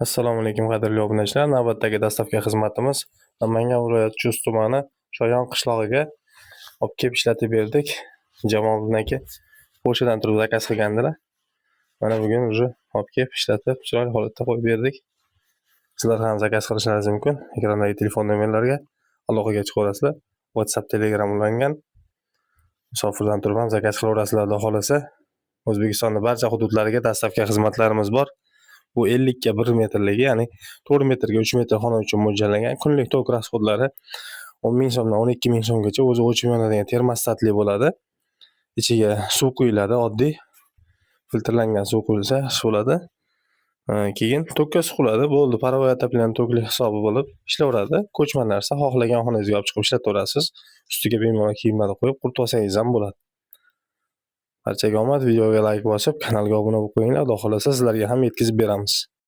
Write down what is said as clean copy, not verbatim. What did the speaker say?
Assalomu alaykum qadrli obunachilar. Navbatdagi dastavka xizmatimiz Namangan viloyati Chust tumani Shoyon qishlog'iga olib kelib ishlatib berdik. Jamoliddin aka Polshadan turib zakaz qilgandilar. Mana bugun уже olib kelib ishlatib chiroyli holatda qo'yib berdik. Sizlar ham zakaz qilishingiz mumkin. Ekrandagi telefon nomerlariga aloqaga chiqaverasizlar. WhatsApp, Telegram ulangan. Musofirdan turib ham zakaz qilaverasizlar, xudo xolasa. O'zbekistonning barcha hududlariga dastavka xizmatlarimiz bor. Bu 50 ga 1 metrligi, ya'ni 4 metrga 3 metr xona uchun mo'ljallangan. Kunlik tok rasxodlari 10 ming so'mdan 12 ming so'mgacha o'zi o'chib yonadigan termostatli bo'ladi. Ichiga suv quyiladi, oddiy filtrlangan suv quyilsa bo'ladi. Keyin tokka suqiladi, bo'ldi. Parovoy отопление tokli hisobi bo'lib ishlaveradi. Ko'chma narsa, xohlagan xonangizga olib chiqib ishlataverasiz. Ustiga bemalol kiyimlarni qo'yib quritib olsangiz ham bo'ladi. Barchaga omad. Videoga like bosib, kanalga obuna bo'lib qo'yinglar. Xudo xolasa sizlarga ham yetkazib beramiz.